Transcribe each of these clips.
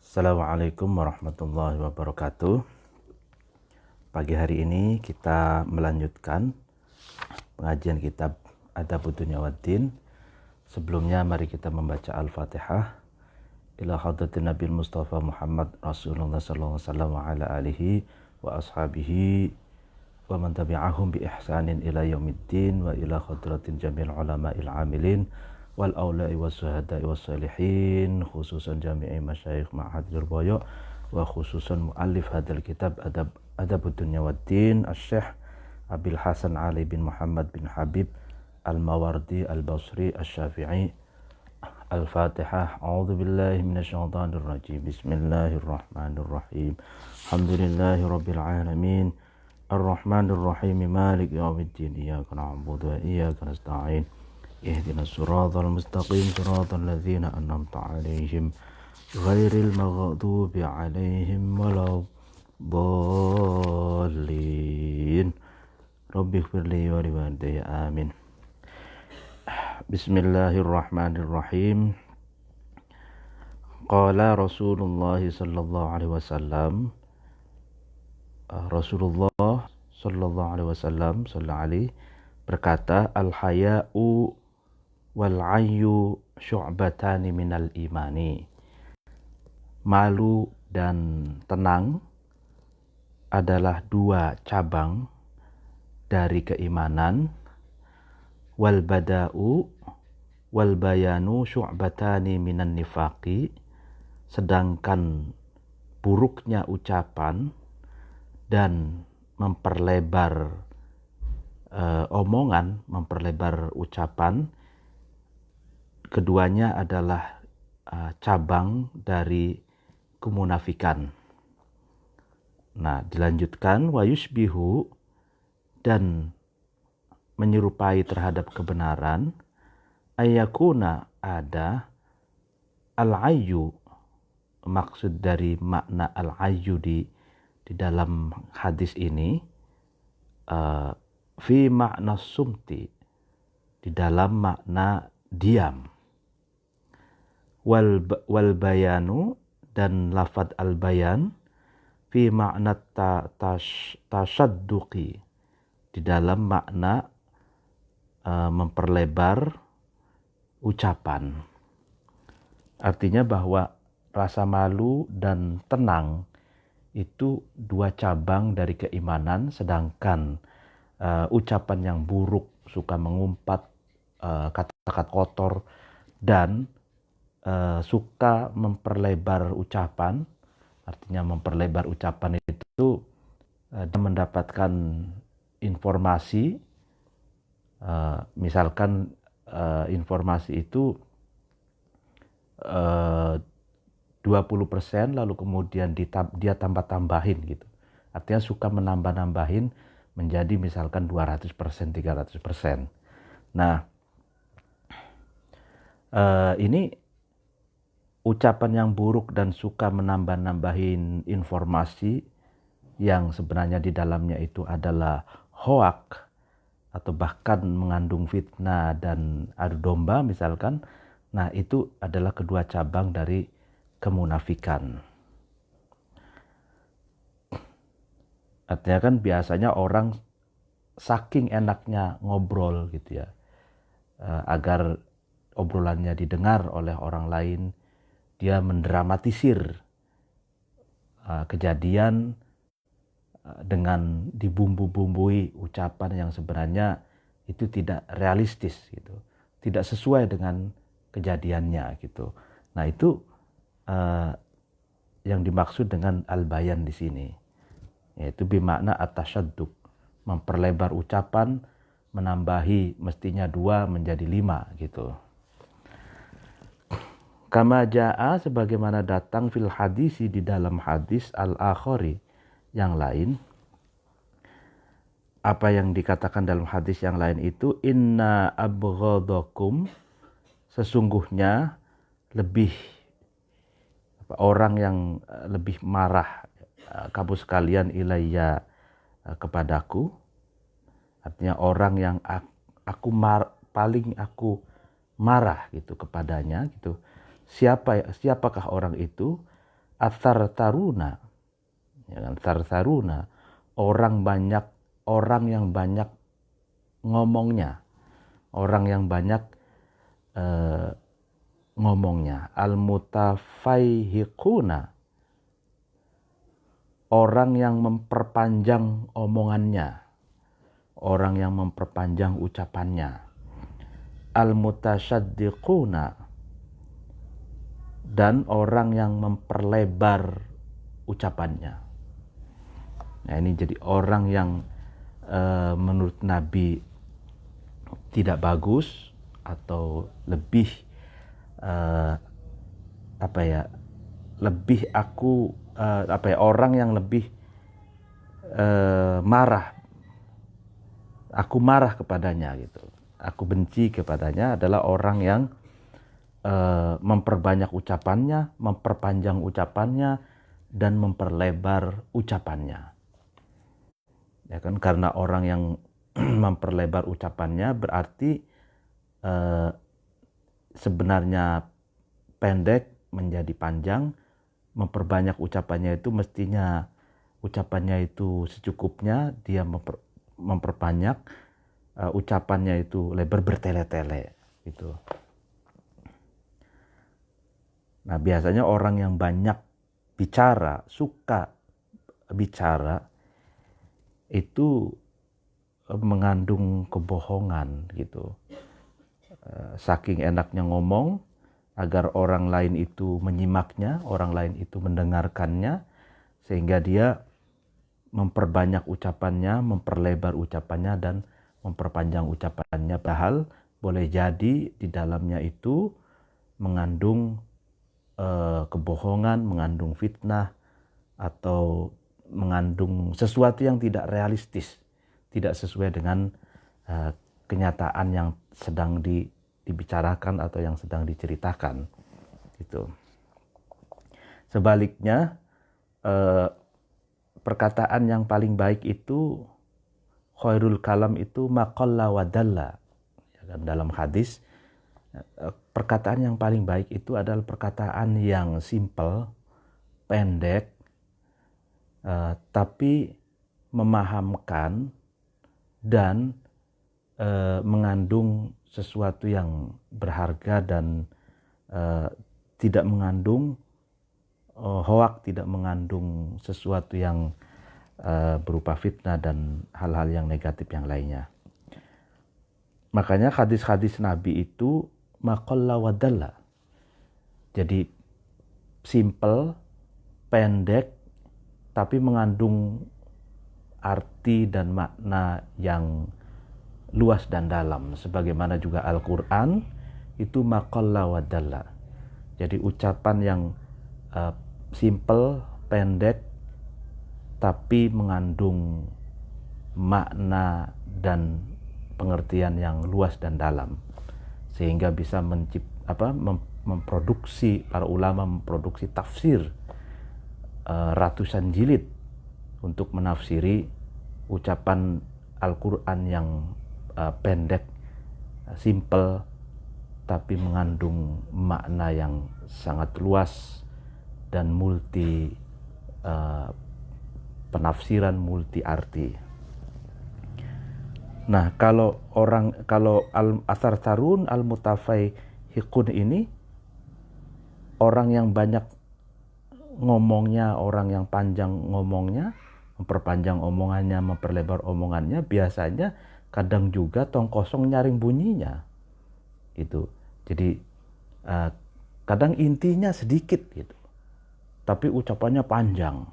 Assalamualaikum warahmatullahi wabarakatuh. Pagi hari ini kita melanjutkan pengajian kitab Adabud Dunya Waddin. Sebelumnya mari kita membaca Al-Fatihah. Ila hadratin Nabil Mustafa Muhammad Rasulullah sallallahu alaihi wasallam wa ala alihi wa ashabihi wa man tabi'ahum bi ihsanin ila yaumiddin wa ila hadratin jamil ulama'il amilin wal aula'i was syuhada'i was salihin, khususan jami'i masyayikh ma'hadil boyo wa khususan muallif hadal kitab Adabud Dunya Waddin Asy-Syaikh Abil Hasan Ali bin Muhammad bin Habib Al-Mawardi Al-Basri Asy-Syafi'i. Al-Fatihah. A'udzu billahi minasyaitonir rajim. Bismillahirrahmanirrahim. Alhamdulillahirabbil alamin. Ar-Rahmanir Rahim. Maliki yaumiddin. Iyyaka na'budu wa iyyaka nasta'in. Ihdinas siratal mustaqim, siratal ladzina an'amta 'alaihim ghairil maghdubi 'alaihim waladdallin. Rabbighfirli wa liwalidayya. Amin. Bismillahirrahmanirrahim. Qala Rasulullah sallallahu alaihi wasallam. Rasulullah sallallahu alaihi wasallam berkata, al-haya'u wal-'ayyu syu'batani minal imani. Malu dan tenang adalah dua cabang dari keimanan. Wal bada'u wal bayanu syu'batani minan nifaqi. Sedangkan buruknya ucapan dan memperlebar omongan, memperlebar ucapan, keduanya adalah cabang dari kemunafikan. Nah, dilanjutkan wa yushbihu, dan menyerupai terhadap kebenaran, ayakuna, ada al-ayyu. Maksud dari makna al-ayyu di dalam hadis ini fi makna sumti, di dalam makna diam. Wal bayanu, dan lafad al bayan fi makna tasyadduqi, di dalam makna memperlebar ucapan. Artinya bahwa rasa malu dan tenang itu dua cabang dari keimanan, sedangkan ucapan yang buruk, suka mengumpat kata-kata kotor, dan suka memperlebar ucapan. Artinya memperlebar ucapan itu mendapatkan informasi, misalkan informasi itu 20%, lalu kemudian dia tambah-tambahin gitu. Artinya suka menambah-nambahin menjadi misalkan 200%, 300%. Nah, ini ucapan yang buruk dan suka menambah-nambahin informasi yang sebenarnya di dalamnya itu adalah hoak atau bahkan mengandung fitnah dan adu domba misalkan. Nah, itu adalah kedua cabang dari kemunafikan. Artinya kan biasanya orang saking enaknya ngobrol gitu ya, agar obrolannya didengar oleh orang lain, dia mendramatisir kejadian dengan dibumbu-bumbui ucapan yang sebenarnya itu tidak realistis gitu, tidak sesuai dengan kejadiannya gitu. Nah, itu yang dimaksud dengan al-bayan di sini, yaitu bimakna at-tasyadduq, memperlebar ucapan, menambahi mestinya 2 menjadi 5 gitu. Kama jaa, sebagaimana datang fil hadisi, di dalam hadis al-akhari yang lain. Apa yang dikatakan dalam hadis yang lain itu, inna abghadakum, sesungguhnya lebih orang yang lebih marah kamu sekalian ilayya, kepadaku. Artinya orang yang paling aku marah gitu kepadanya gitu. Siapakah orang itu? Athar taruna, ya kan, taruna, orang yang banyak ngomongnya, orang yang banyak ngomongnya. Al-mutafaihiquna, orang yang memperpanjang omongannya, orang yang memperpanjang ucapannya. Al-mutasyaddiquna, dan orang yang memperlebar ucapannya. Nah, ini jadi orang yang menurut Nabi tidak bagus atau lebih orang yang lebih marah. Aku marah kepadanya gitu. Aku benci kepadanya adalah orang yang memperbanyak ucapannya, memperpanjang ucapannya, dan memperlebar ucapannya. Ya kan, karena orang yang memperlebar ucapannya berarti sebenarnya pendek menjadi panjang. Memperbanyak ucapannya itu mestinya ucapannya itu secukupnya, dia memperbanyak ucapannya itu lebar bertele-tele gitu. Nah, biasanya orang yang banyak bicara, suka bicara, itu mengandung kebohongan gitu. Saking enaknya ngomong, agar orang lain itu menyimaknya, orang lain itu mendengarkannya, sehingga dia memperbanyak ucapannya, memperlebar ucapannya, dan memperpanjang ucapannya. Padahal boleh jadi di dalamnya itu mengandung kebohongan, mengandung fitnah, atau mengandung sesuatu yang tidak realistis, tidak sesuai dengan kenyataan yang sedang dibicarakan atau yang sedang diceritakan gitu. Sebaliknya, perkataan yang paling baik itu, khairul kalam itu maqalla wa dalla. Dalam hadis, perkataan yang paling baik itu adalah perkataan yang simple, pendek, tapi memahamkan dan mengandung sesuatu yang berharga dan tidak mengandung hoak, tidak mengandung sesuatu yang berupa fitnah dan hal-hal yang negatif yang lainnya. Makanya hadis-hadis Nabi itu maqalla wa dalla. Jadi simple, pendek, tapi mengandung arti dan makna yang luas dan dalam. Sebagaimana juga Al-Quran itu maqalla wa dalla. Jadi ucapan yang simple, pendek, tapi mengandung makna dan pengertian yang luas dan dalam, sehingga bisa memproduksi, para ulama memproduksi tafsir ratusan jilid untuk menafsiri ucapan Al-Quran yang pendek, simple, tapi mengandung makna yang sangat luas dan multi penafsiran, multi arti. Nah, kalau al-athar tarun al-mutafaihiqun ini, orang yang banyak ngomongnya, orang yang panjang ngomongnya, memperpanjang omongannya, memperlebar omongannya, biasanya kadang juga tong kosong nyaring bunyinya gitu. Jadi kadang intinya sedikit gitu, tapi ucapannya panjang.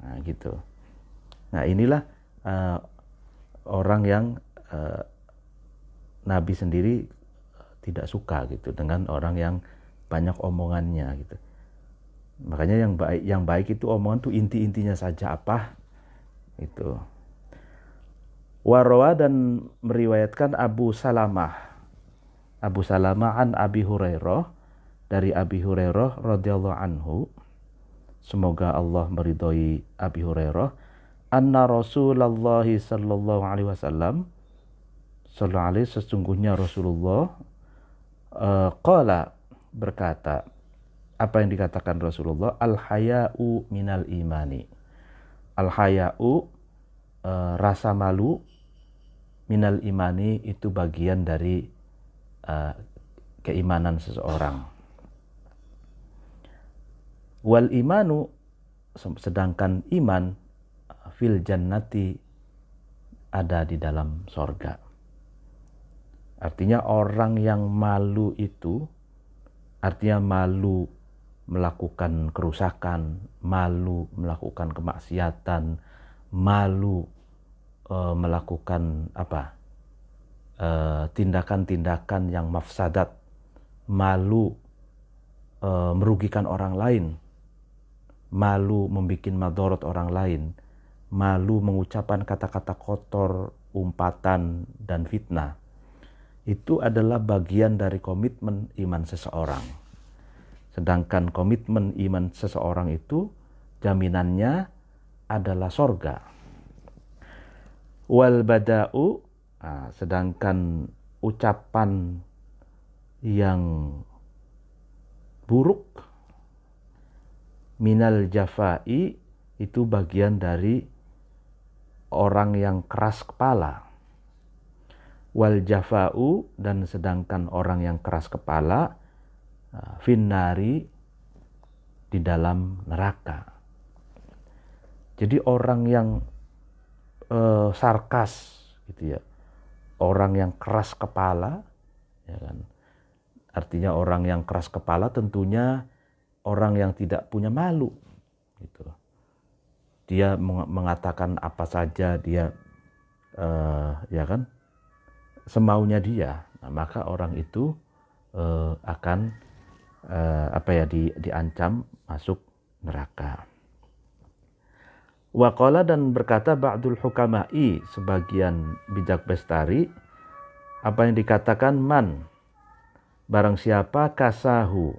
Nah gitu. Nah, inilah orang yang Nabi sendiri tidak suka gitu dengan orang yang banyak omongannya gitu. Makanya yang baik itu omongan tuh inti-intinya saja apa itu. Warawa, dan meriwayatkan Abu Salamah an Abi Hurairah, dari Abi Hurairah radhiyallahu anhu, semoga Allah meridhoi Abi Hurairah, anna Rasulullah sallallahu alaihi wasallam, sesungguhnya Rasulullah qala, berkata, apa yang dikatakan Rasulullah, al-haya'u minal imani. Al-haya'u, rasa malu, minal imani, itu bagian dari keimanan seseorang. Wal imanu, sedangkan iman, fil jannati, ada di dalam sorga. Artinya orang yang malu itu, artinya malu melakukan kerusakan, malu melakukan kemaksiatan, malu melakukan tindakan-tindakan yang mafsadat, malu merugikan orang lain, malu membuat madorot orang lain, malu mengucapkan kata-kata kotor, umpatan, dan fitnah. Itu adalah bagian dari komitmen iman seseorang. Sedangkan komitmen iman seseorang itu jaminannya adalah sorga. Wal bada'u, sedangkan ucapan yang buruk, minal jafai, itu bagian dari orang yang keras kepala. Wal jafa'u, dan sedangkan orang yang keras kepala, finnari, di dalam neraka. Jadi orang yang sarkas gitu ya, orang yang keras kepala, ya kan? Artinya orang yang keras kepala tentunya orang yang tidak punya malu gitu. Dia mengatakan apa saja dia ya kan, semaunya dia. Nah, maka orang itu akan diancam masuk neraka. Waqala, dan berkata ba'dul hukama'i, sebagian bijak bestari, apa yang dikatakan, man, barang siapa kasahu,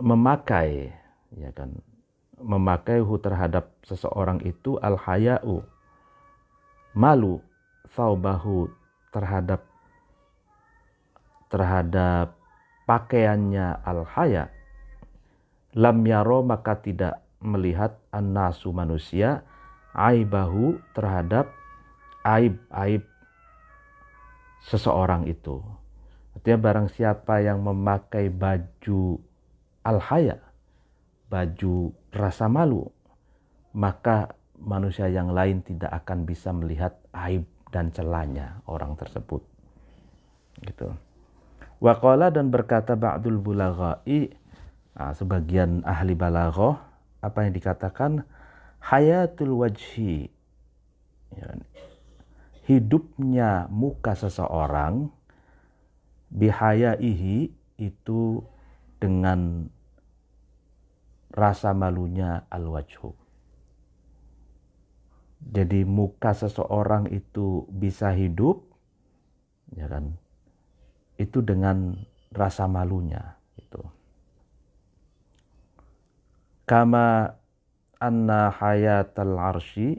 memakai, ya kan, memakaihu terhadap seseorang itu, al-haya'u, malu, thawbahu, terhadap pakaiannya al-haya, lam yaro, maka tidak melihat annasu, manusia, aibahu, terhadap aib seseorang itu. Artinya barang siapa yang memakai baju al-haya, baju rasa malu, maka manusia yang lain tidak akan bisa melihat aib dan celahnya orang tersebut. Gitu. Waqala, dan berkata ba'dul bulaghai, sebagian ahli balaghah, apa yang dikatakan, hayatul wajhi, ya, hidupnya muka seseorang, bihayaihi, itu dengan rasa malunya al-wajhu. Jadi muka seseorang itu bisa hidup, ya kan, itu dengan rasa malunya itu. Kama anna hayatal arsy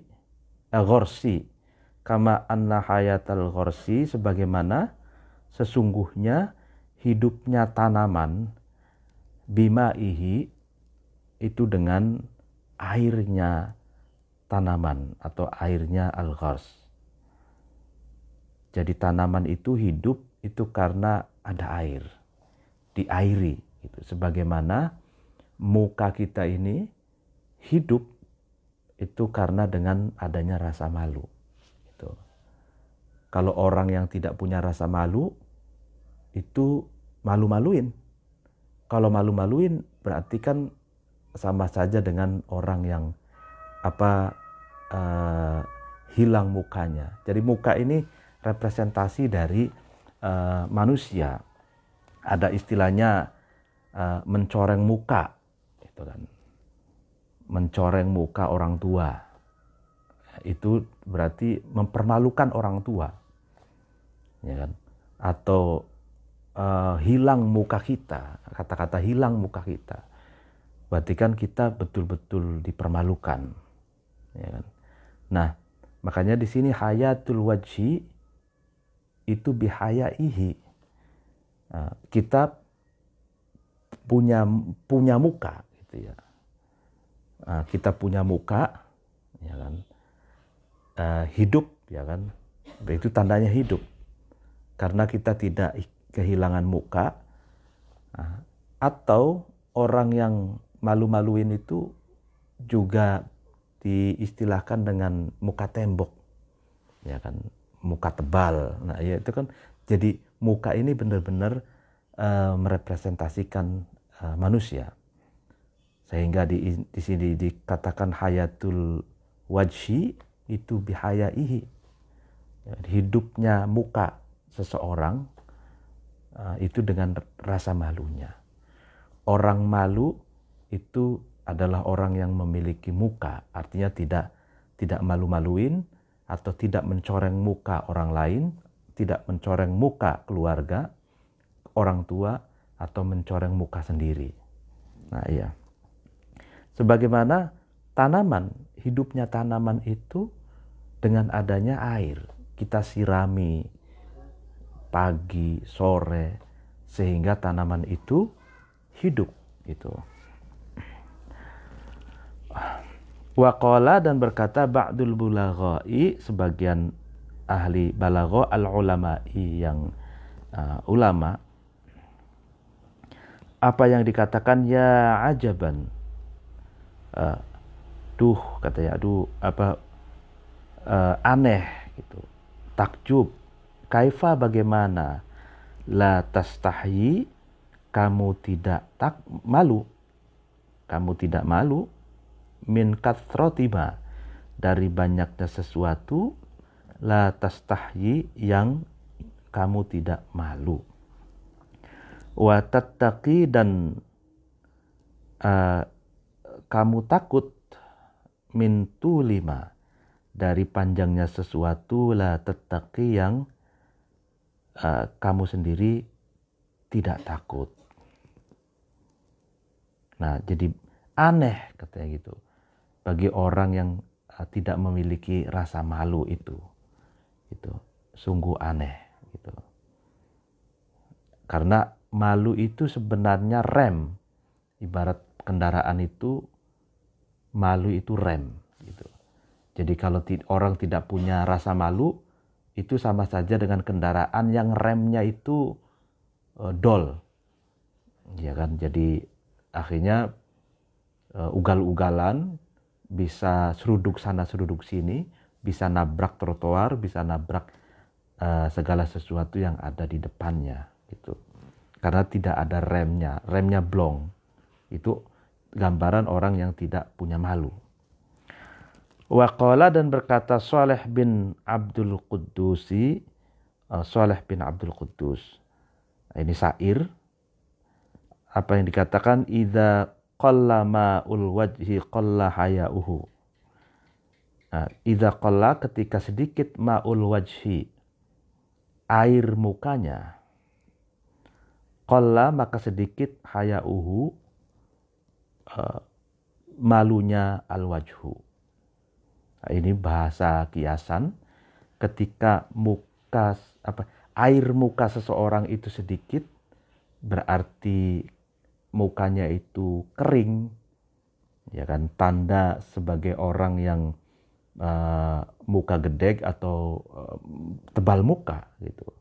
ghorsi, kama anna hayatal ghorsi, sebagaimana sesungguhnya hidupnya tanaman, bimaihi, itu dengan airnya tanaman atau airnya al-ghors. Jadi tanaman itu hidup itu karena ada air, diairi gitu. Sebagaimana muka kita ini hidup itu karena dengan adanya rasa malu gitu. Kalau orang yang tidak punya rasa malu itu malu-maluin. Kalau malu-maluin berarti kan sama saja dengan orang yang hilang mukanya. Jadi muka ini representasi dari manusia. Ada istilahnya mencoreng muka, itu kan. Mencoreng muka orang tua. Itu berarti mempermalukan orang tua. Ya kan? Atau hilang muka kita, kata-kata hilang muka kita. Berarti kan kita betul-betul dipermalukan. Ya kan? Nah, makanya di sini hayatul wajhi itu bihayaihi. Kita punya muka gitu ya. Kita punya muka ya kan, hidup ya kan, itu tandanya hidup karena kita tidak kehilangan muka. Atau orang yang malu-maluin itu juga diistilahkan dengan muka tembok ya kan, muka tebal. Nah ya itu kan, jadi muka ini benar-benar merepresentasikan manusia, sehingga di sini dikatakan hayatul wajhi itu bihayaihi, hidupnya muka seseorang itu dengan rasa malunya. Orang malu itu adalah orang yang memiliki muka, artinya tidak malu-maluin atau tidak mencoreng muka orang lain, tidak mencoreng muka keluarga, orang tua, atau mencoreng muka sendiri. Nah iya, sebagaimana tanaman, hidupnya tanaman itu dengan adanya air, kita sirami pagi, sore, sehingga tanaman itu hidup gitu. Waqala, dan berkata ba'dul bulaghai, sebagian ahli balagha, al-ulama'i, yang ulama, apa yang dikatakan ya ajaban, katanya aneh gitu, takjub, kaifa, bagaimana, la tastahyi, kamu tidak malu, min kathrotima, dari banyaknya sesuatu, la tastahyi, yang kamu tidak malu, wa tattaqi, dan kamu takut, min tulima, dari panjangnya sesuatu, la tattaqi, yang kamu sendiri tidak takut. Nah, jadi aneh katanya gitu bagi orang yang tidak memiliki rasa malu itu sungguh aneh gitu. Karena malu itu sebenarnya rem, ibarat kendaraan itu, malu itu rem gitu. Jadi kalau orang tidak punya rasa malu, itu sama saja dengan kendaraan yang remnya itu dol, ya kan. Jadi akhirnya ugal-ugalan, bisa seruduk sana seruduk sini, bisa nabrak trotoar, bisa nabrak segala sesuatu yang ada di depannya gitu. Karena tidak ada remnya blong. Itu gambaran orang yang tidak punya malu. Waqala, dan berkata Saleh bin Abdul Quddusi, Saleh bin Abdul Quddus, ini syair, apa yang dikatakan, idza qalla ma'ul wajhi qalla haya'uhu. Idza qalla, ketika sedikit, ma'ul wajhi, air mukanya, qalla, maka sedikit, haya'uhu, malunya al-wajhu. Ini bahasa kiasan, ketika air muka seseorang itu sedikit, berarti mukanya itu kering, ya kan, tanda sebagai orang yang muka gedeg atau tebal muka gitu,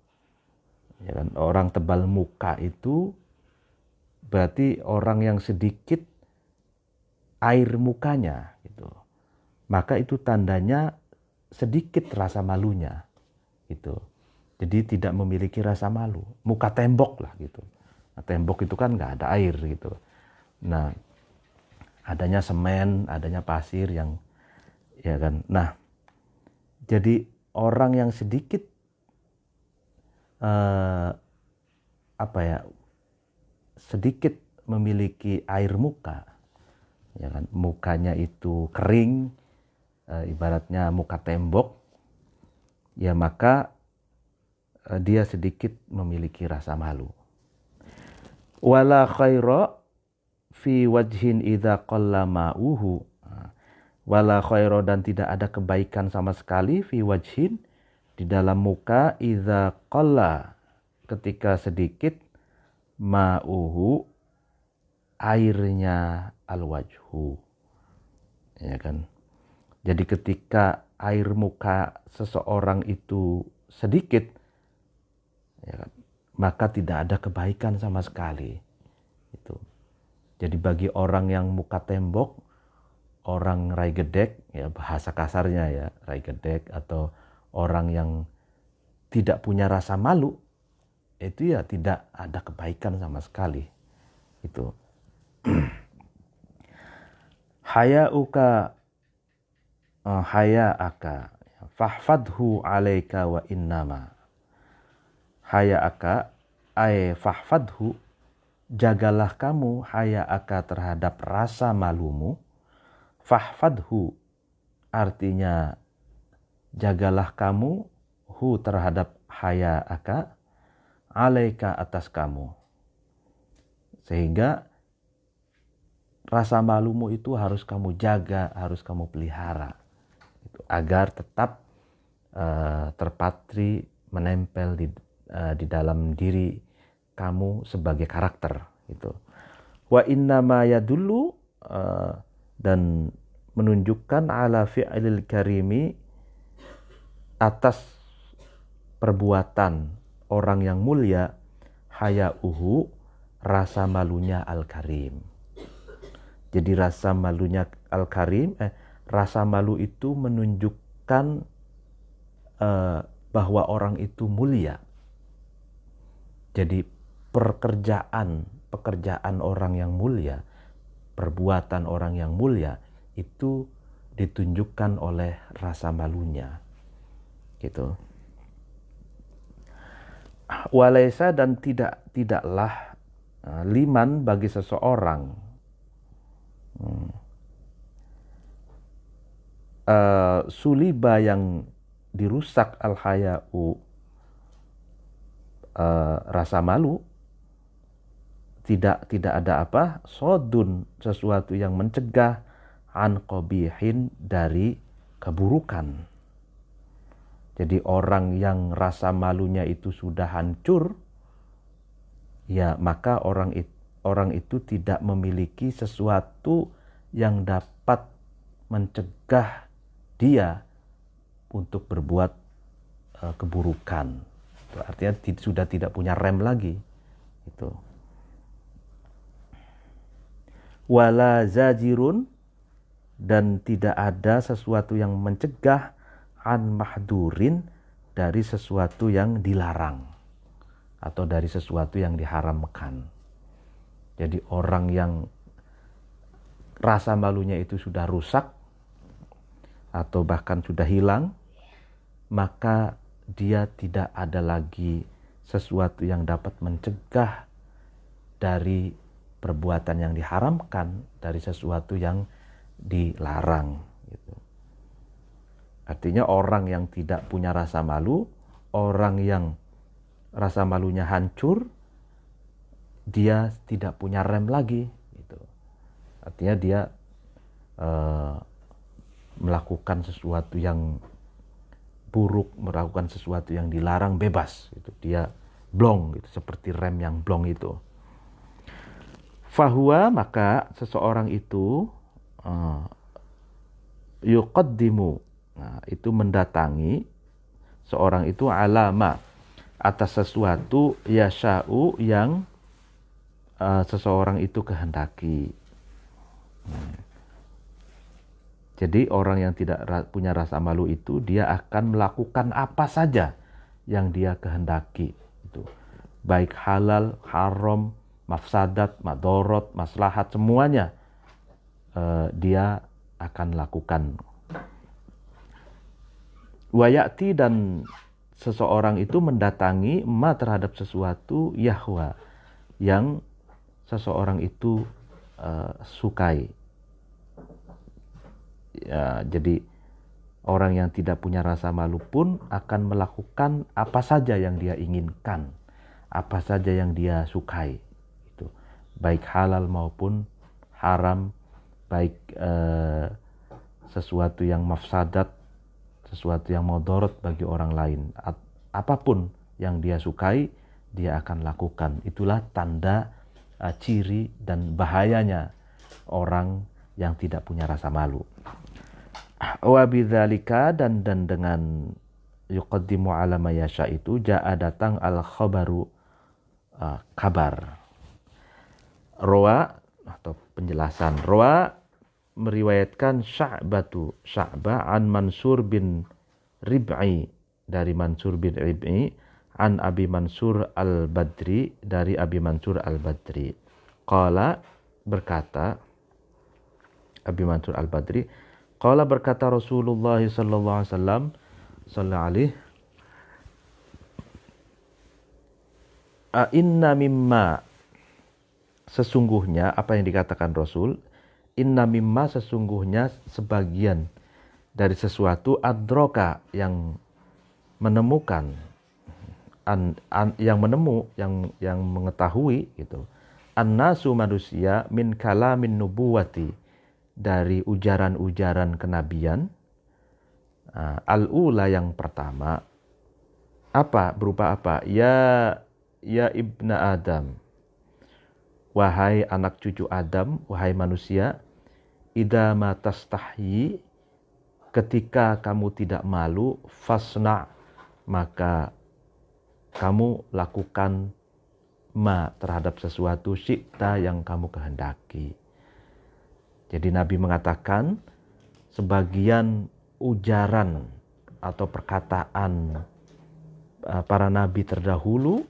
ya kan. Orang tebal muka itu berarti orang yang sedikit air mukanya gitu, maka itu tandanya sedikit rasa malunya gitu. Jadi tidak memiliki rasa malu, muka tembok lah gitu. Nah, tembok itu kan nggak ada air gitu. Nah, adanya semen, adanya pasir yang, ya kan. Nah, jadi orang yang sedikit sedikit memiliki air muka, ya kan, mukanya itu kering, ibaratnya muka tembok, ya maka dia sedikit memiliki rasa malu. Wala khaira fi wajhin idza qalla ma'uhu. Wala khaira, dan tidak ada kebaikan sama sekali, fi wajhin, di dalam muka, idza qalla, ketika sedikit, ma'uhu, airnya al-wajhu, ya kan. Jadi ketika air muka seseorang itu sedikit, ya kan, maka tidak ada kebaikan sama sekali. Itu. Jadi bagi orang yang muka tembok, orang rai gedek, ya bahasa kasarnya ya rai gedek, atau orang yang tidak punya rasa malu, itu ya tidak ada kebaikan sama sekali. Itu. Haya'uka haya'aka fahfadhu alaika wa innama. Haya'aka ay fahfadhu, jagalah kamu haya'aka terhadap rasa malumu. Fahfadhu artinya jagalah kamu hu terhadap haya'aka alaika atas kamu. Sehingga rasa malumu itu harus kamu jaga, harus kamu pelihara, agar tetap terpatri, menempel di dalam diri kamu sebagai karakter. Itu. Wa innama yadullu, dan menunjukkan ala fi'lil karimi, atas perbuatan orang yang mulia, haya'uhu, rasa malunya al-karim. Jadi rasa malunya al-karim, rasa malu itu menunjukkan bahwa orang itu mulia. Jadi pekerjaan orang yang mulia, perbuatan orang yang mulia itu ditunjukkan oleh rasa malunya. Gitu. Walaisa, dan tidaklah liman bagi seseorang suliba yang dirusak al-haya'u, rasa malu, tidak ada apa, sodun, sesuatu yang mencegah, an qabihin, dari keburukan. Jadi orang yang rasa malunya itu sudah hancur, ya maka orang itu tidak memiliki sesuatu yang dapat mencegah dia untuk berbuat keburukan. Itu artinya sudah tidak punya rem lagi. Itu. Wala zajirun, dan tidak ada sesuatu yang mencegah, an mahdurin, dari sesuatu yang dilarang atau dari sesuatu yang diharamkan. Jadi orang yang rasa malunya itu sudah rusak atau bahkan sudah hilang, maka dia tidak ada lagi sesuatu yang dapat mencegah dari perbuatan yang diharamkan, dari sesuatu yang dilarang. Gitu. Artinya orang yang tidak punya rasa malu, orang yang rasa malunya hancur, dia tidak punya rem lagi. Gitu. Artinya dia melakukan sesuatu yang buruk, melakukan sesuatu yang dilarang bebas. Gitu. Dia blong, gitu, seperti rem yang blong itu. Fahuwa, maka seseorang itu yuqaddimu, nah, itu mendatangi, seorang itu alama, atas sesuatu yasha'u, yang seseorang itu kehendaki. Jadi orang yang tidak punya rasa malu itu, dia akan melakukan apa saja yang dia kehendaki. Itu. Baik halal, haram, mafsadat, madorot, maslahat, semuanya dia akan lakukan. Wayati, dan seseorang itu mendatangi ma terhadap sesuatu yahwa, yang seseorang itu sukai. Ya, jadi orang yang tidak punya rasa malu pun akan melakukan apa saja yang dia inginkan, apa saja yang dia sukai. Itu baik halal maupun haram, baik sesuatu yang mafsadat, sesuatu yang mudorot bagi orang lain. Apapun yang dia sukai, dia akan lakukan. Itulah tanda ciri dan bahayanya orang yang tidak punya rasa malu. Wa bidzalika dan dengan yuqaddimu ala ma yasha itu jaa datang al khabaru, kabar. Rawa atau penjelasan. Rawa meriwayatkan Sya'bah an Mansur bin Rib'i, dari Mansur bin Rib'i, an Abi Mansur al-Badri, dari Abi Mansur al-Badri. Qala, berkata Abi Mansur al-Badri, qala, berkata Rasulullah sallallahu alaihi wasallam, sallallahu alaihi, inna mimma, sesungguhnya, apa yang dikatakan Rasul, inna mimma, sesungguhnya sebagian dari sesuatu, adroka, yang menemukan, yang mengetahui gitu, annasu, manusia, min kalamin nubuwati, dari ujaran-ujaran kenabian, al-ula, yang pertama, apa, berupa apa, ya ibna Adam, wahai anak cucu Adam, wahai manusia, idza ma tastahyi, ketika kamu tidak malu, fasna, maka kamu lakukan ma, terhadap sesuatu, syi'ta, yang kamu kehendaki. Jadi Nabi mengatakan sebagian ujaran atau perkataan para nabi terdahulu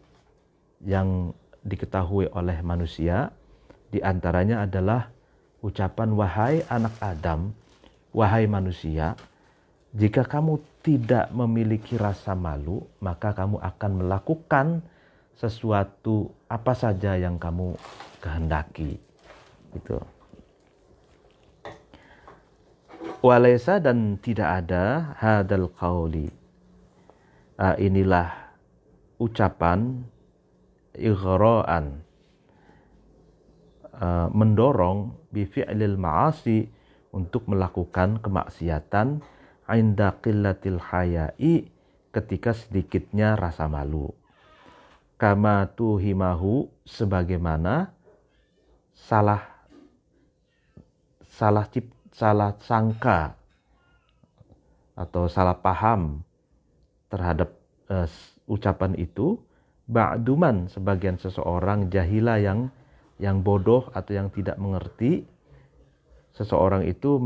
yang diketahui oleh manusia, di antaranya adalah ucapan, wahai anak Adam, wahai manusia, jika kamu tidak memiliki rasa malu, maka kamu akan melakukan sesuatu apa saja yang kamu kehendaki. Gitu. Walaysa, dan tidak ada, hadal qauli, inilah ucapan, ighra'an, mendorong, bifi'lil ma'asi, untuk melakukan kemaksiatan, inda qillatil haya'i, ketika sedikitnya rasa malu. Kama tuhimahu, sebagaimana salah sangka atau salah paham terhadap ucapan itu, ba'duman, sebagian seseorang, jahila, yang bodoh atau yang tidak mengerti, seseorang itu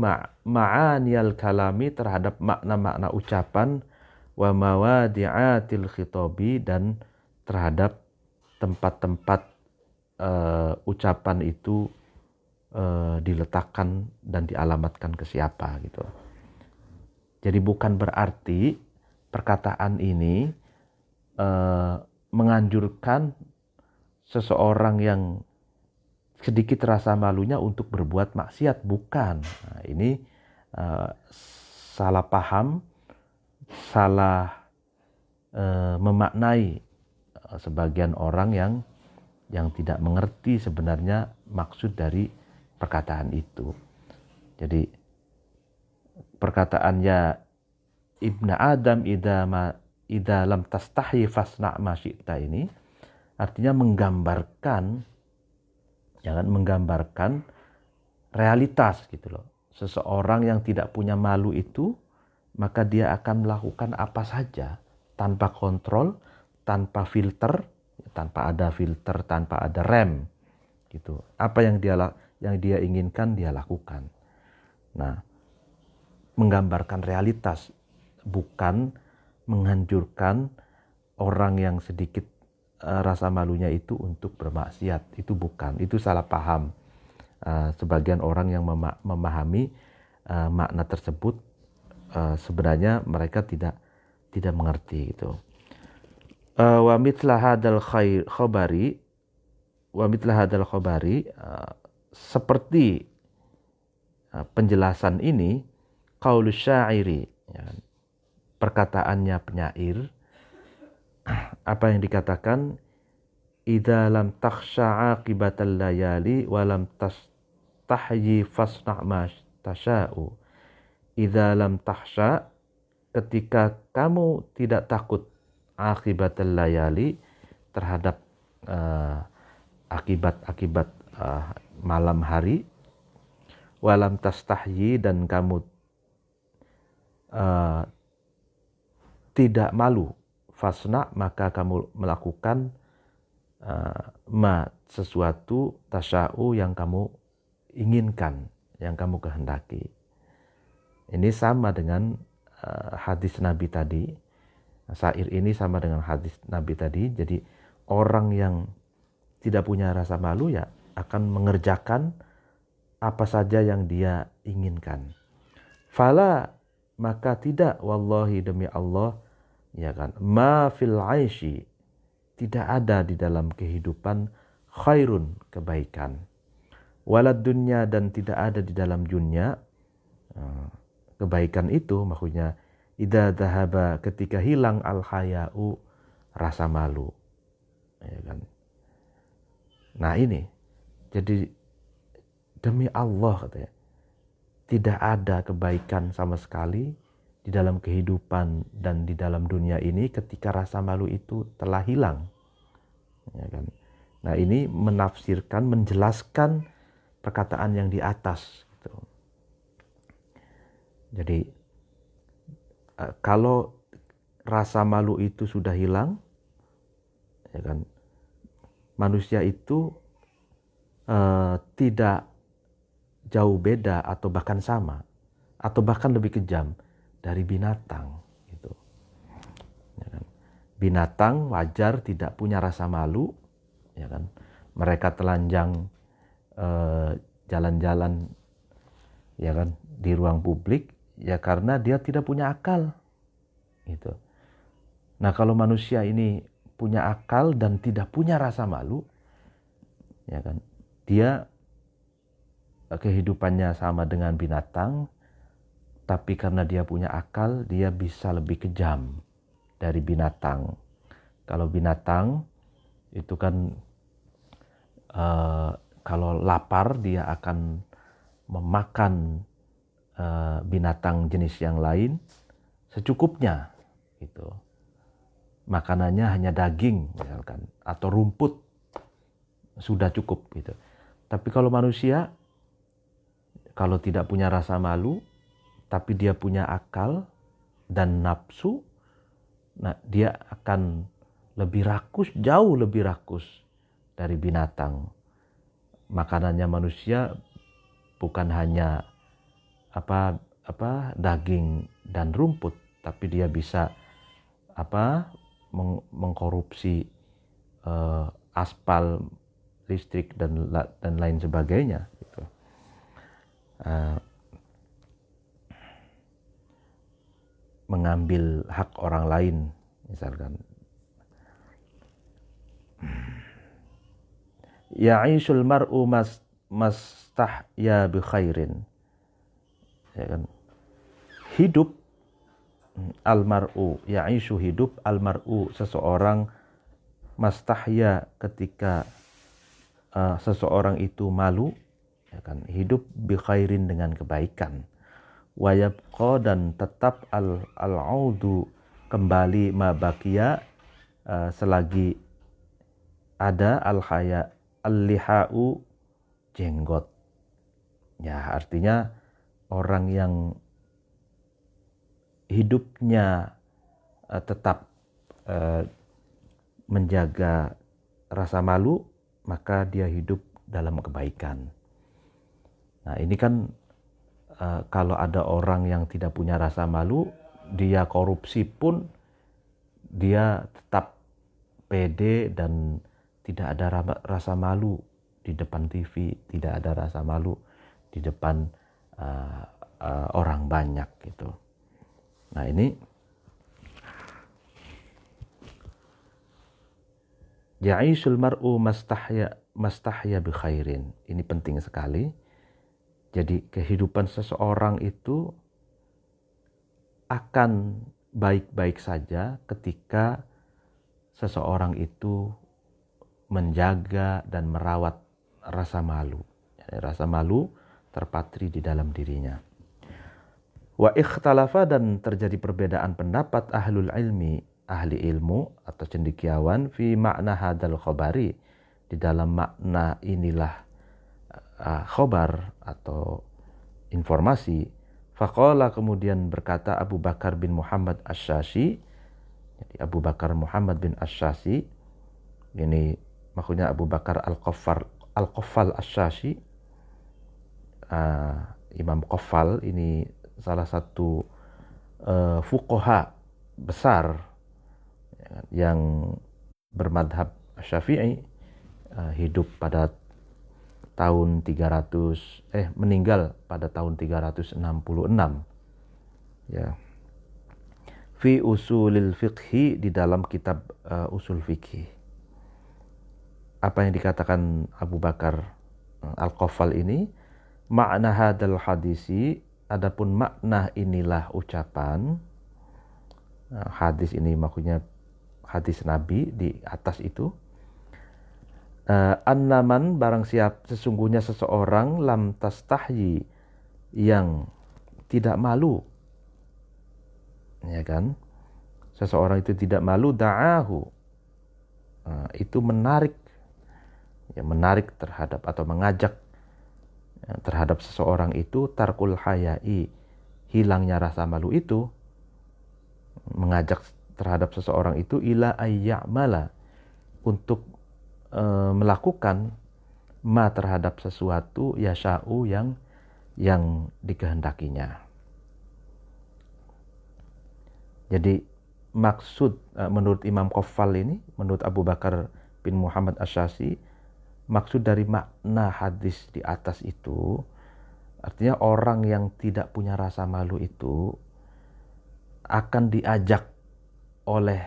ma'aniyal kalami, terhadap makna-makna ucapan, wa mawadi'atil khitobi, dan terhadap tempat-tempat ucapan itu diletakkan dan dialamatkan ke siapa gitu. Jadi bukan berarti perkataan ini menganjurkan seseorang yang sedikit rasa malunya untuk berbuat maksiat, bukan. Nah, ini salah paham, salah memaknai sebagian orang yang tidak mengerti sebenarnya maksud dari perkataan itu. Jadi perkataannya ibna Adam, idza lam tastahi fasna ma syi'ta, ini artinya menggambarkan realitas gitu loh. Seseorang yang tidak punya malu itu, maka dia akan melakukan apa saja tanpa kontrol, tanpa filter, tanpa ada rem gitu. Apa yang dia inginkan dia lakukan. Nah, menggambarkan realitas, bukan menghancurkan orang yang sedikit rasa malunya itu untuk bermaksiat. Itu bukan, itu salah paham. Sebagian orang yang memahami makna tersebut, sebenarnya mereka tidak mengerti gitu. Wa mithla hadal khabari, seperti penjelasan ini, qaulus syairi, ya, perkataannya penyair, apa yang dikatakan, idza lam takhsha aqibatal layali wa lam tastahyi fasna' ma tasha'u. Idza lam takhsha, ketika kamu tidak takut, aqibatal layali, terhadap akibat-akibat malam hari. Walam tastahyi, dan kamu tidak malu. Fasna, maka kamu melakukan sesuatu tasya'u yang kamu inginkan, yang kamu kehendaki. Ini sama dengan hadis Nabi tadi. Syair ini sama dengan hadis Nabi tadi. Jadi orang yang tidak punya rasa malu ya akan mengerjakan apa saja yang dia inginkan. Fala, maka tidak, wallahi demi Allah, ya kan, ma fil aishi, tidak ada di dalam kehidupan khairun, kebaikan, walad dunya, dan tidak ada di dalam dunia. Kebaikan itu maksudnya idza dhahaba, ketika hilang al haya'u, rasa malu, ya kan. Nah ini, jadi demi Allah katanya, tidak ada kebaikan sama sekali di dalam kehidupan dan di dalam dunia ini ketika rasa malu itu telah hilang, ya kan. Nah ini menafsirkan, menjelaskan perkataan yang di atas gitu. Jadi kalau rasa malu itu sudah hilang, ya kan, manusia itu tidak jauh beda atau bahkan sama atau bahkan lebih kejam dari binatang gitu. Ya kan? Binatang wajar tidak punya rasa malu, ya kan. Mereka telanjang jalan-jalan, ya kan, di ruang publik ya karena dia tidak punya akal gitu. Nah kalau manusia ini punya akal dan tidak punya rasa malu, ya kan, dia kehidupannya sama dengan binatang, tapi karena dia punya akal, dia bisa lebih kejam dari binatang. Kalau binatang itu kan kalau lapar dia akan memakan binatang jenis yang lain secukupnya gitu. Makanannya hanya daging misalkan atau rumput, sudah cukup gitu. Tapi kalau manusia, kalau tidak punya rasa malu tapi dia punya akal dan nafsu, nah dia akan lebih rakus, jauh lebih rakus dari binatang. Makanannya manusia bukan hanya daging dan rumput, tapi dia bisa mengkorupsi aspal, listrik dan lain sebagainya gitu. Mengambil hak orang lain misalkan. Ya'ishul mar'u mastahya bi khairin, ya kan. Hidup almar'u, ya'ishu, hidup, almar'u, seseorang, mastahya, ketika seseorang itu malu, ya kan, hidup bi khairin, dengan kebaikan. Wa yabqa, dan tetap al-audu, kembali, ma baqiya, selagi ada, al-haya, al-liha'u, jenggot. Ya, artinya orang yang hidupnya tetap menjaga rasa malu, maka dia hidup dalam kebaikan. Nah ini kan kalau ada orang yang tidak punya rasa malu, dia korupsi pun dia tetap pede dan tidak ada rasa malu di depan TV, tidak ada rasa malu di depan orang banyak gitu. Nah ini ya'ishul mar'u mastahya bi khairin. Ini penting sekali. Jadi kehidupan seseorang itu akan baik-baik saja ketika seseorang itu menjaga dan merawat rasa malu. Rasa malu terpatri di dalam dirinya. Wa ikhtalafa, dan terjadi perbedaan pendapat ahlul ilmi, ahli ilmu atau cendekiawan, fi makna hadal khabari, di dalam makna inilah khobar atau informasi. Faqala, kemudian berkata Abu Bakar bin Muhammad Asy-Syashi. Jadi Abu Bakar Muhammad bin Asy-Syashi ini maksudnya Abu Bakar Al-Qaffal Asy-Syashi. Imam Qaffal ini salah satu fuqaha besar yang bermadhab Syafi'i, hidup pada tahun 300 meninggal pada tahun 366 ya. Fi usulil fiqhi, di dalam kitab usul fikih. Apa yang dikatakan Abu Bakar Al-Qaffal ini, makna hadal hadisi, adapun makna inilah ucapan. Hadis ini maksudnya hadis Nabi di atas itu. Annaman, barang siap sesungguhnya seseorang, lam tastahyi, yang tidak malu, ya kan, seseorang itu tidak malu, da'ahu, itu menarik terhadap atau mengajak terhadap seseorang itu, tarkul hayai, hilangnya rasa malu itu, mengajak terhadap seseorang itu, ila ayya'mala, untuk melakukan ma, terhadap sesuatu, yasha'u, yang dikehendakinya. Jadi maksud menurut Imam Qaffal ini, menurut Abu Bakar bin Muhammad Asy-Syashi, maksud dari makna hadis di atas itu, artinya orang yang tidak punya rasa malu itu akan diajak oleh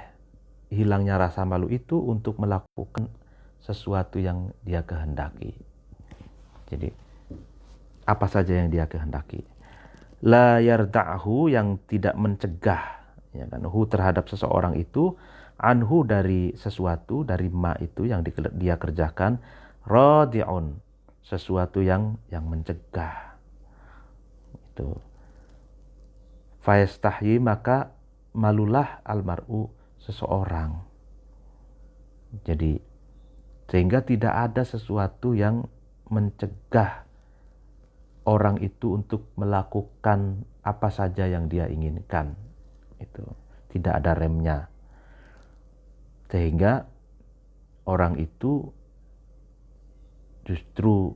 hilangnya rasa malu itu untuk melakukan sesuatu yang dia kehendaki. Jadi apa saja yang dia kehendaki. La yarda'hu, yang tidak mencegah, ya kan, hu terhadap seseorang itu, anhu, dari sesuatu, dari ma itu yang dia kerjakan, radi'un, sesuatu yang mencegah. Itu. Fayastahyi, maka malulah almar'u, seseorang. Jadi sehingga tidak ada sesuatu yang mencegah orang itu untuk melakukan apa saja yang dia inginkan. Itu tidak ada remnya. Sehingga orang itu justru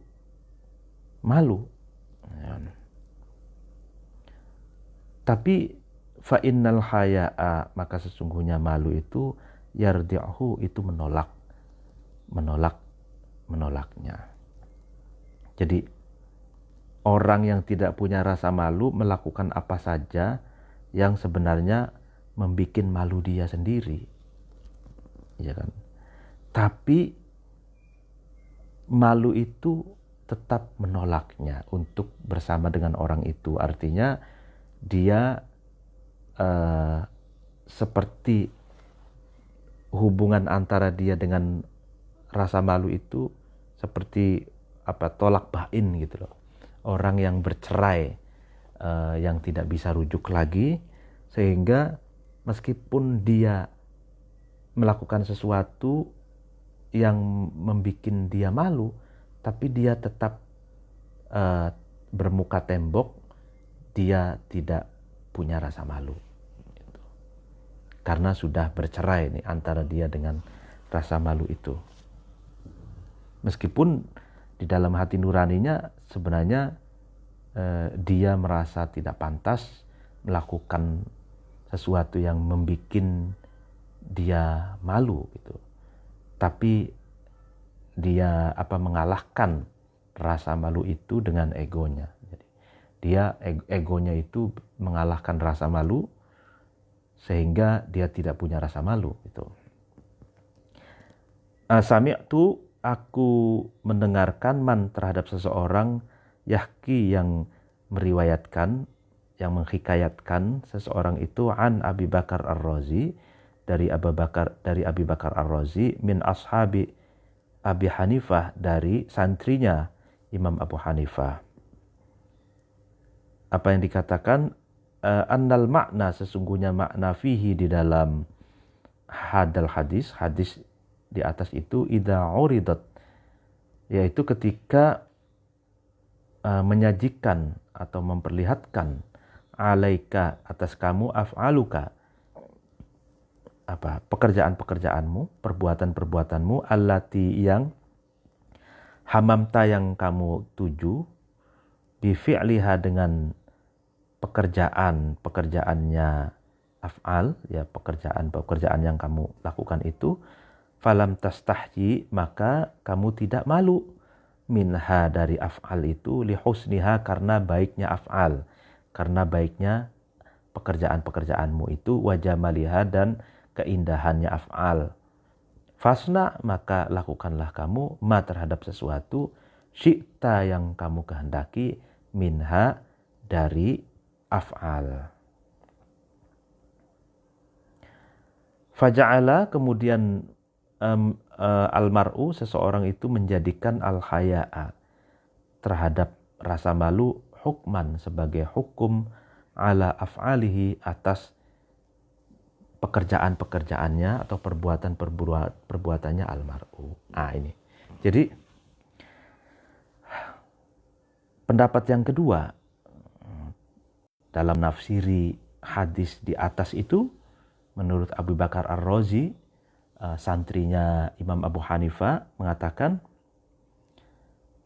malu. Ya. Tapi fa innal haya'a, maka sesungguhnya malu itu, yardi'hu, itu menolaknya. Jadi orang yang tidak punya rasa malu melakukan apa saja yang sebenarnya membikin malu dia sendiri, ya kan? Tapi malu itu tetap menolaknya untuk bersama dengan orang itu. Artinya dia seperti hubungan antara dia dengan rasa malu itu seperti tolak bain gitu loh. Orang yang bercerai, yang tidak bisa rujuk lagi, sehingga meskipun dia melakukan sesuatu yang membuat dia malu, tapi dia tetap bermuka tembok, dia tidak punya rasa malu gitu. Karena sudah bercerai nih antara dia dengan rasa malu itu. Meskipun di dalam hati nuraninya sebenarnya dia merasa tidak pantas melakukan sesuatu yang membuat dia malu gitu. Tapi dia mengalahkan rasa malu itu dengan egonya. Jadi dia egonya itu mengalahkan rasa malu sehingga dia tidak punya rasa malu gitu. Sami'tu, aku mendengarkan, man, terhadap seseorang, yahki, yang meriwayatkan, yang menghikayatkan seseorang itu, an Abi Bakar Ar-Razi, dari Abi Bakar Ar-Razi, min ashabi Abi Hanifah, dari santrinya Imam Abu Hanifah. Apa yang dikatakan, annal makna, sesungguhnya makna, fihi, di dalam hadal hadis di atas itu, idza uridat, yaitu ketika menyajikan atau memperlihatkan alaika atas kamu af'aluka, pekerjaan-pekerjaanmu, perbuatan-perbuatanmu, allati yang hamamta yang kamu tuju, bifi'liha dengan pekerjaannya af'al, ya pekerjaan yang kamu lakukan itu, falam tastahyi, maka kamu tidak malu, minha dari af'al itu, lihusniha karena baiknya af'al, karena baiknya pekerjaan-pekerjaanmu itu, wajamaliha dan keindahannya af'al. Fasna, maka lakukanlah kamu ma terhadap sesuatu, syi'ta yang kamu kehendaki, minha dari af'al. Faja'ala, kemudian almar'u, seseorang itu menjadikan al-haya'a, terhadap rasa malu, hukman, sebagai hukum, ala af'alihi, atas pekerjaan-pekerjaannya atau perbuatannya almar'u. Ini. Jadi pendapat yang kedua dalam nafsiri hadis di atas itu, menurut Abu Bakar Ar-Razi, santrinya Imam Abu Hanifah, mengatakan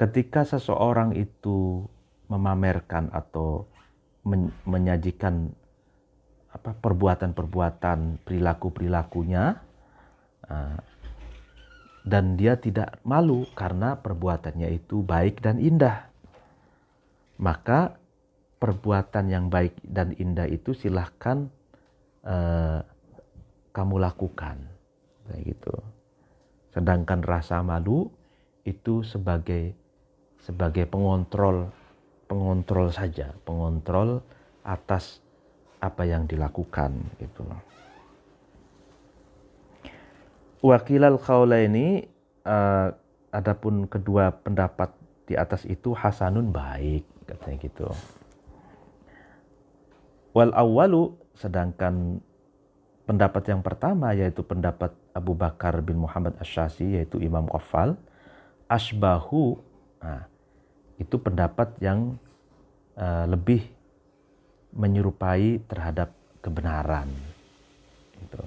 ketika seseorang itu memamerkan atau menyajikan perbuatan-perbuatan, perilaku-perilakunya, dan dia tidak malu karena perbuatannya itu baik dan indah, maka perbuatan yang baik dan indah itu silahkan kamu lakukan, kayak gitu. Sedangkan rasa malu itu sebagai pengontrol saja, pengontrol atas apa yang dilakukan, gitu. Wakilal qaulaini, adapun kedua pendapat di atas itu hasanun, baik, katanya gitu. Wal awwalu, sedangkan pendapat yang pertama, yaitu pendapat Abu Bakar bin Muhammad Asy-Syafi'i, yaitu Imam Qaffal, asbahu, itu pendapat yang lebih menyerupai terhadap kebenaran, gitu.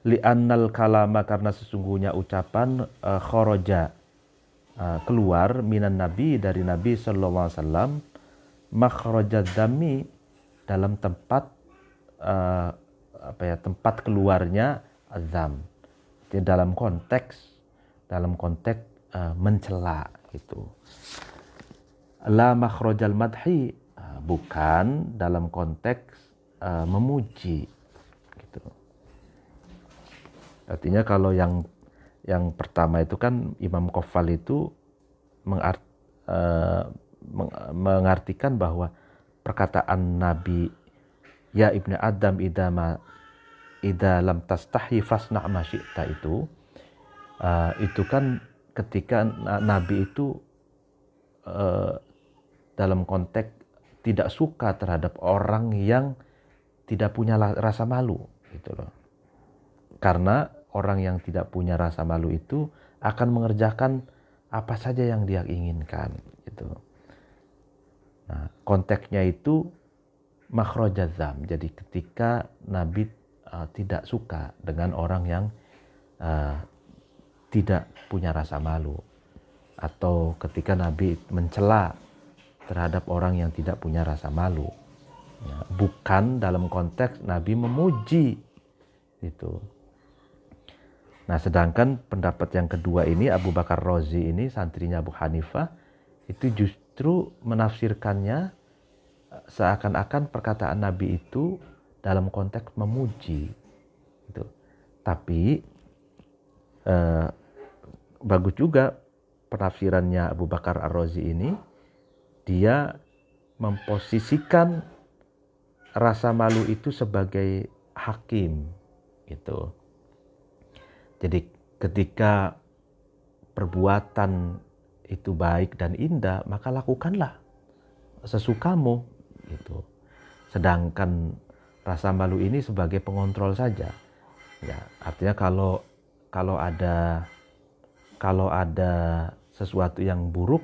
Li'annal kalama, karena sesungguhnya ucapan, kharaja, keluar, minan nabi, dari Nabi sallallahu alaihi wasallam, makhrajad dami, dalam tempat tempat keluarnya azam, jadi dalam konteks mencela, gitu. La makhrajal madhi, bukan dalam konteks memuji, gitu. Artinya kalau yang pertama itu kan Imam Qaffal itu mengartikan bahwa perkataan Nabi, ya ibnu Adam idza lam tastahi fasna' ma syi'ta, itu kan ketika Nabi itu dalam konteks tidak suka terhadap orang yang tidak punya rasa malu, gitu loh. Karena orang yang tidak punya rasa malu itu akan mengerjakan apa saja yang dia inginkan, gitu. Nah, konteksnya itu makhrajazam. Jadi ketika Nabi tidak suka dengan orang yang tidak punya rasa malu, atau ketika Nabi mencela terhadap orang yang tidak punya rasa malu, ya, bukan dalam konteks Nabi memuji, itu. Nah, sedangkan pendapat yang kedua ini, Abu Bakar Razi ini, santrinya Abu Hanifah, itu justru menafsirkannya seakan-akan perkataan Nabi itu dalam konteks memuji, gitu. Tapi bagus juga penafsirannya Abu Bakar Ar-Razi ini, dia memposisikan rasa malu itu sebagai hakim, gitu. Jadi ketika perbuatan itu baik dan indah, maka lakukanlah sesukamu, gitu. Sedangkan rasa malu ini sebagai pengontrol saja. Ya, artinya kalau kalau ada sesuatu yang buruk,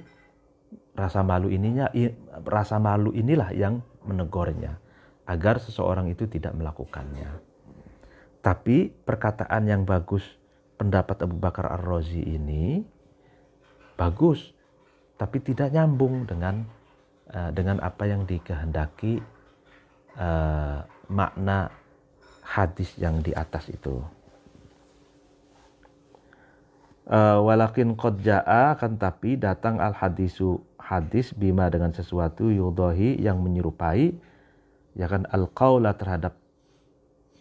rasa malu inilah yang menegurnya agar seseorang itu tidak melakukannya. Tapi perkataan yang bagus, pendapat Abu Bakar Ar-Razi ini bagus, tapi tidak nyambung dengan apa yang dikehendaki makna hadis yang di atas itu. Walakin qad jaa, akan tapi datang al hadisu, hadis bima dengan sesuatu yudahi yang menyerupai ya kan al qaula terhadap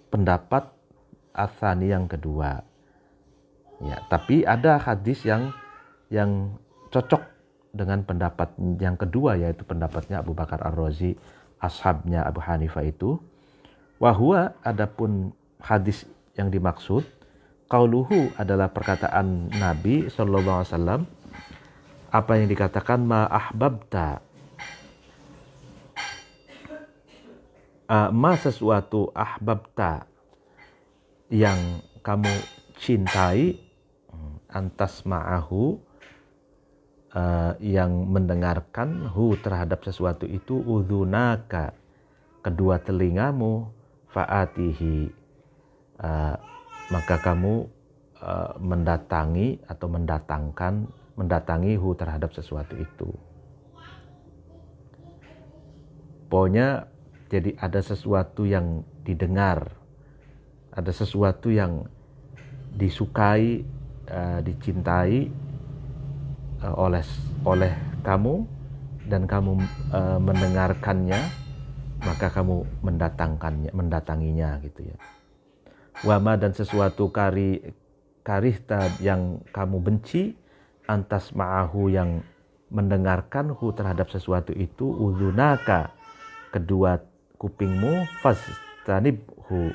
pendapat atsani yang kedua. Ya, tapi ada hadis yang cocok dengan pendapat yang kedua, yaitu pendapatnya Abu Bakar Ar-Razi, ashabnya Abu Hanifah itu. Wa huwa, adapun hadis yang dimaksud, qauluhu adalah perkataan Nabi sallallahu alaihi wasallam, apa yang dikatakan ma ahbabta, ma sesuatu ahbabta yang kamu cintai, antas ma'ahu yang mendengarkan hu terhadap sesuatu itu, udhunaka kedua telingamu, fa'atihi maka kamu mendatangi atau mendatangi hu terhadap sesuatu itu. Pokoknya jadi ada sesuatu yang didengar, ada sesuatu yang disukai, dicintai oleh kamu, dan kamu mendengarkannya, maka kamu mendatanginya gitu ya. Wama, dan sesuatu karihta yang kamu benci, antas ma'ahu yang mendengarkan hu terhadap sesuatu itu, udhunaka kedua kupingmu, fastanibhu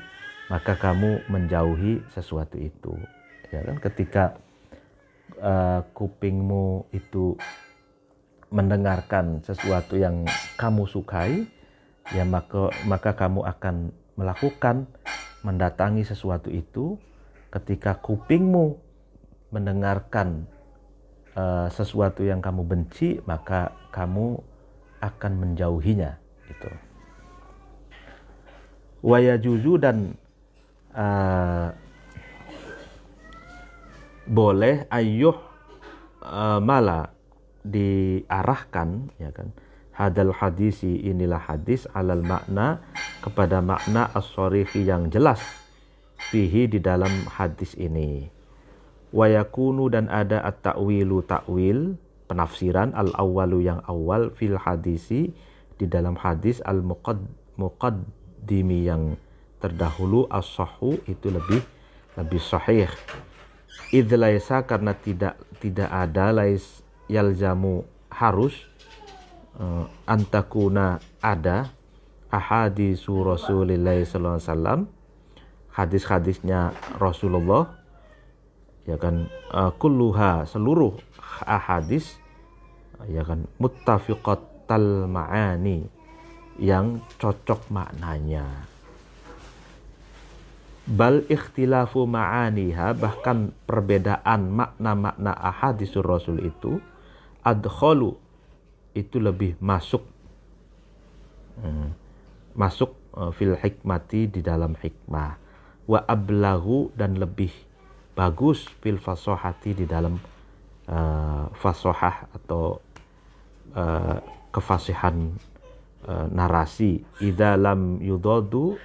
maka kamu menjauhi sesuatu itu. Ya kan, ketika kupingmu itu mendengarkan sesuatu yang kamu sukai, ya maka kamu akan mendatangi sesuatu itu. Ketika kupingmu mendengarkan sesuatu yang kamu benci, maka kamu akan menjauhinya gitu. Wa yajuzu, dan boleh ayyuh mala diarahkan, ya kan, hadal hadisi, inilah hadis, alal makna kepada makna as-sharihi yang jelas, fihi di dalam hadis ini. Wa yakunu, dan ada at-ta'wilu ta'wil, penafsiran, al-awwalu yang awal, fil hadisi di dalam hadis, al-muqaddimi yang terdahulu, as-sahhu itu lebih sahih. Idz laisa, karena tidak ada, lais yalzamu harus, antakuna ada, ahadisu Rasulillah sallallahu alaihi wasallam, hadis-hadisnya Rasulullah, ya kan, kulluha seluruh ahadis, ya kan, muttafiqatal ma'ani yang cocok maknanya. Bal ikhtilafu ma'aniha, bahkan perbedaan makna-makna ahadisur Rasul itu, adkholu itu lebih masuk fil hikmati di dalam hikmah, wa ablahu, dan lebih bagus fil fasohati di dalam fasohah atau kefasihan narasi, idza lam yudadu,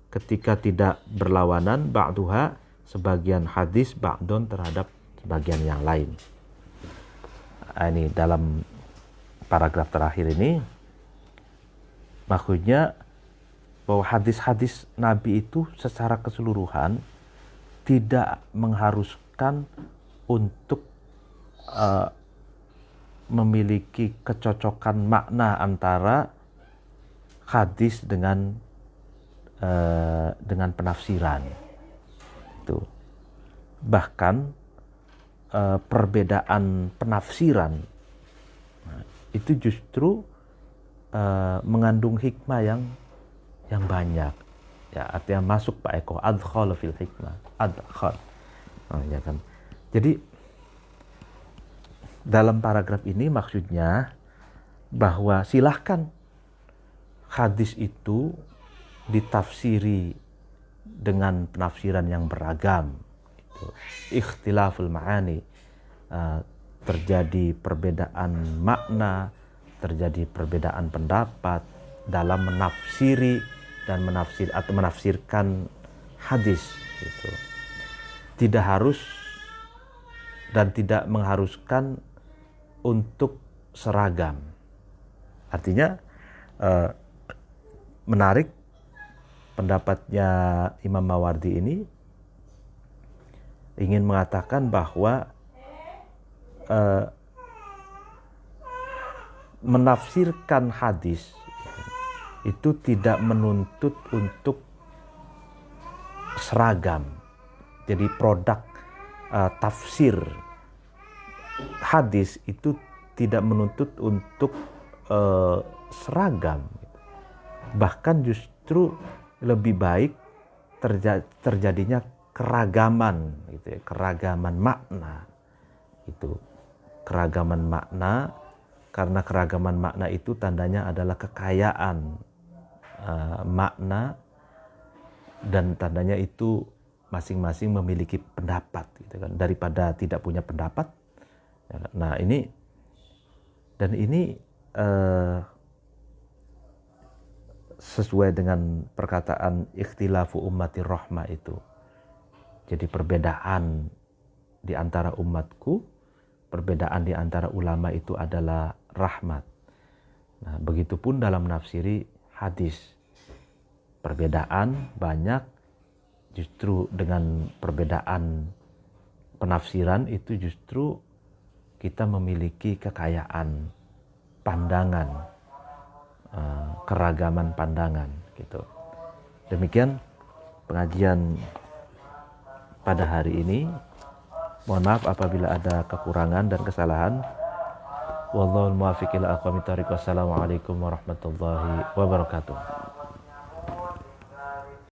ketika tidak berlawanan, ba'duha sebagian hadis, ba'dun terhadap sebagian yang lain. Ini dalam paragraf terakhir ini maksudnya bahwa hadis-hadis Nabi itu secara keseluruhan tidak mengharuskan untuk memiliki kecocokan makna antara hadis dengan penafsiran itu. Bahkan perbedaan penafsiran itu justru mengandung hikmah yang banyak, ya, artinya masuk Pak Eko, adkhal fil hikmah, adkhal, ya kan. Jadi dalam paragraf ini maksudnya bahwa silahkan hadis itu ditafsiri dengan penafsiran yang beragam. Ikhtilaful ma'ani, terjadi perbedaan makna, terjadi perbedaan pendapat dalam menafsiri dan menafsirkan hadis gitu. Tidak harus dan tidak mengharuskan untuk seragam. Artinya menarik pendapatnya Imam Mawardi ini ingin mengatakan bahwa menafsirkan hadis itu tidak menuntut untuk seragam. Jadi produk tafsir hadis itu tidak menuntut untuk seragam. Bahkan justru lebih baik terjadinya keragaman gitu ya, keragaman makna. Itu keragaman makna, karena keragaman makna itu tandanya adalah kekayaan makna, dan tandanya itu masing-masing memiliki pendapat gitu kan, daripada tidak punya pendapat. Nah ini sesuai dengan perkataan ikhtilafu ummati rahmah itu. Jadi perbedaan di antara umatku, perbedaan di antara ulama itu adalah rahmat. Nah, begitupun dalam menafsiri hadis. Perbedaan banyak, justru dengan perbedaan penafsiran itu justru kita memiliki kekayaan pandangan, keragaman pandangan gitu. Demikian pengajian pada hari ini. Mohon maaf apabila ada kekurangan dan kesalahan. Wallahul muwaffiq ila aqwamit thoriq. Wassalamualaikum warahmatullahi wabarakatuh.